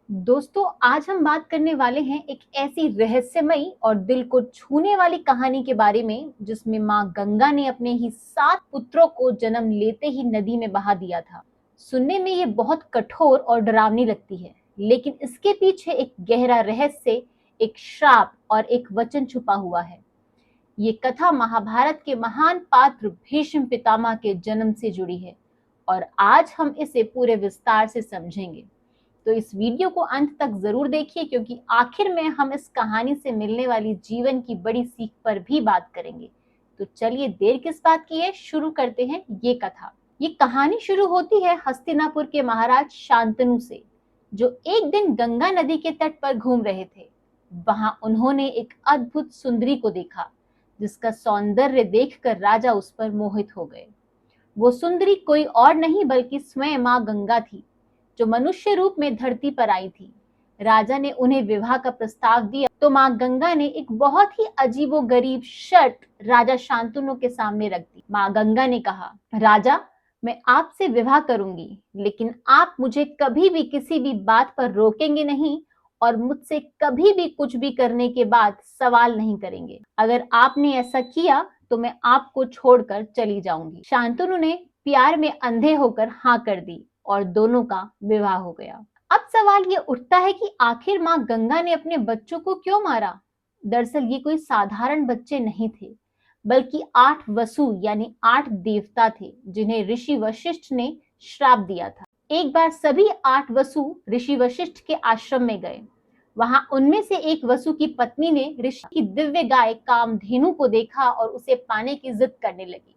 दोस्तों, आज हम बात करने वाले हैं एक ऐसी रहस्यमयी और दिल को छूने वाली कहानी के बारे में जिसमें माँ गंगा ने अपने ही 7 पुत्रों को जन्म लेते ही नदी में बहा दिया था। सुनने में ये बहुत कठोर और डरावनी लगती है, लेकिन इसके पीछे एक गहरा रहस्य, एक श्राप और एक वचन छुपा हुआ है। ये कथा महाभारत के महान पात्र भीष्म पितामह के जन्म से जुड़ी है और आज हम इसे पूरे विस्तार से समझेंगे। तो इस वीडियो को अंत तक जरूर देखिए, क्योंकि आखिर में हम इस कहानी से मिलने वाली जीवन की बड़ी सीख पर भी बात करेंगे। तो चलिए देर किस बात की है, शुरू करते हैं ये कथा। ये कहानी शुरू होती है हस्तिनापुर के महाराज शांतनु से, जो एक दिन गंगा नदी के तट पर घूम रहे थे। वहां उन्होंने एक अद्भुत सुंदरी को देखा, जिसका सौंदर्य देखकर राजा उस पर मोहित हो गए। वो सुंदरी कोई और नहीं बल्कि स्वयं माँ गंगा थी, जो मनुष्य रूप में धरती पर आई थी। राजा ने उन्हें विवाह का प्रस्ताव दिया तो माँ गंगा ने एक बहुत ही अजीबोगरीब शर्त राजा शांतनु के सामने रख दी। माँ गंगा ने कहा, राजा, मैं आपसे विवाह करूंगी, लेकिन आप मुझे कभी भी किसी भी बात पर रोकेंगे नहीं और मुझसे कभी भी कुछ भी करने के बाद सवाल नहीं करेंगे। अगर आपने ऐसा किया तो मैं आपको छोड़कर चली जाऊंगी। शांतनु ने प्यार में अंधे होकर हाँ कर दी और दोनों का विवाह हो गया। अब सवाल ये उठता है कि आखिर माँ गंगा ने अपने बच्चों को क्यों मारा। दरअसल ये कोई साधारण बच्चे नहीं थे, बल्कि 8 वसु यानी 8 देवता थे, जिन्हें ऋषि वशिष्ठ ने श्राप दिया था। एक बार सभी 8 वसु ऋषि वशिष्ठ के आश्रम में गए। वहां उनमें से एक वसु की पत्नी ने ऋषि की दिव्य गाय कामधेनु को देखा और उसे पाने की जिद करने लगी।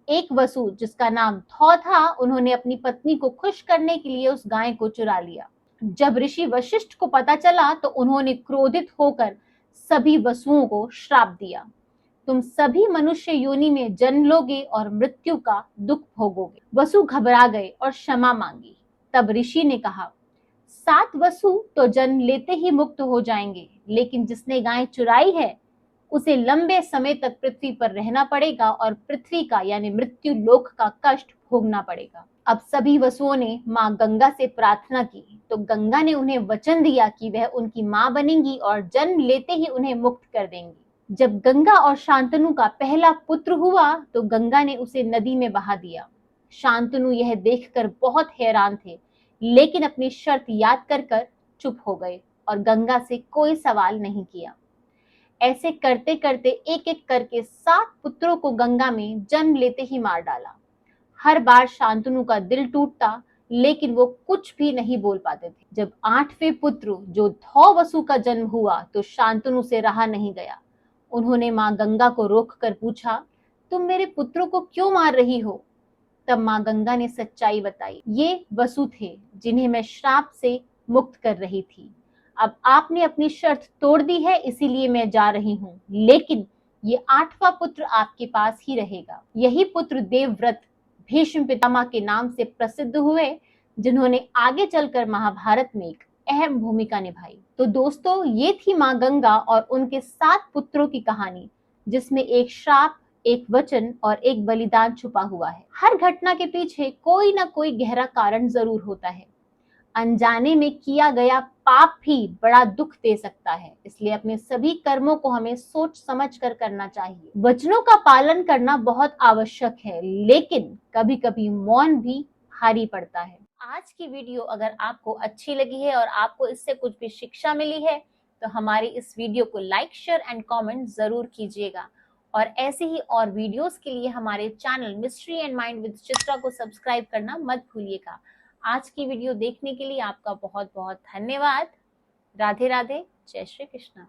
एक वसु, जिसका नाम थौ था, उन्होंने अपनी पत्नी को खुश करने के लिए उस गाय को चुरा लिया। जब ऋषि वशिष्ठ को पता चला तो उन्होंने क्रोधित होकर सभी वसुओं को श्राप दिया, तुम सभी मनुष्य योनि में जन्म लोगे और मृत्यु का दुख भोगोगे। वसु घबरा गए और क्षमा मांगी। तब ऋषि ने कहा, 7 वसु तो जन्म लेते ही मुक्त हो जाएंगे, लेकिन जिसने गाय चुराई है उसे लंबे समय तक पृथ्वी पर रहना पड़ेगा और पृथ्वी का यानी मृत्यु लोक का कष्ट भोगना पड़ेगा। अब सभी वसुओं ने माँ गंगा से प्रार्थना की तो गंगा ने उन्हें वचन दिया कि वह उनकी माँ बनेंगी और जन्म लेते ही उन्हें मुक्त कर देंगी। जब गंगा और शांतनु का पहला पुत्र हुआ तो गंगा ने उसे नदी में बहा दिया। शांतनु यह देखकर बहुत हैरान थे, लेकिन अपनी शर्त याद कर चुप हो गए और गंगा से कोई सवाल नहीं किया। ऐसे करते करते एक एक करके 7 पुत्रों को गंगा में जन्म लेते ही मार डाला। हर बार शांतनु का दिल टूटता, लेकिन वो कुछ भी नहीं बोल पाते थे। जब 8वें पुत्र जो थौ वसु का जन्म हुआ तो शांतनु से रहा नहीं गया। उन्होंने माँ गंगा को रोककर पूछा, तुम मेरे पुत्रों को क्यों मार रही हो? तब माँ गंगा ने सच्चाई बताई, ये वसु थे जिन्हें मैं श्राप से मुक्त कर रही थी। अब आपने अपनी शर्त तोड़ दी है, इसीलिए मैं जा रही हूँ, लेकिन ये 8वां पुत्र आपके पास ही रहेगा। यही पुत्र देवव्रत भीष्म पितामह के नाम से प्रसिद्ध हुए, जिन्होंने आगे चलकर महाभारत में एक अहम भूमिका निभाई। तो दोस्तों, ये थी माँ गंगा और उनके 7 पुत्रों की कहानी, जिसमें एक श्राप, एक वचन और एक बलिदान छुपा हुआ है। हर घटना के पीछे कोई ना कोई गहरा कारण जरूर होता है। अनजाने में किया गया पाप भी बड़ा दुख दे सकता है, इसलिए अपने सभी कर्मों को हमें सोच समझ कर करना चाहिए। वचनों का पालन करना बहुत आवश्यक है, लेकिन कभी कभी मौन भी भारी पड़ता है। आज की वीडियो अगर आपको अच्छी लगी है और आपको इससे कुछ भी शिक्षा मिली है तो हमारी इस वीडियो को लाइक, शेयर एंड कमेंट जरूर कीजिएगा और ऐसे ही और वीडियोस के लिए हमारे channel mystery and mind with Chitra को सब्सक्राइब करना मत भूलिएगा। आज की वीडियो देखने के लिए आपका बहुत बहुत धन्यवाद। राधे राधे, जय श्री कृष्ण।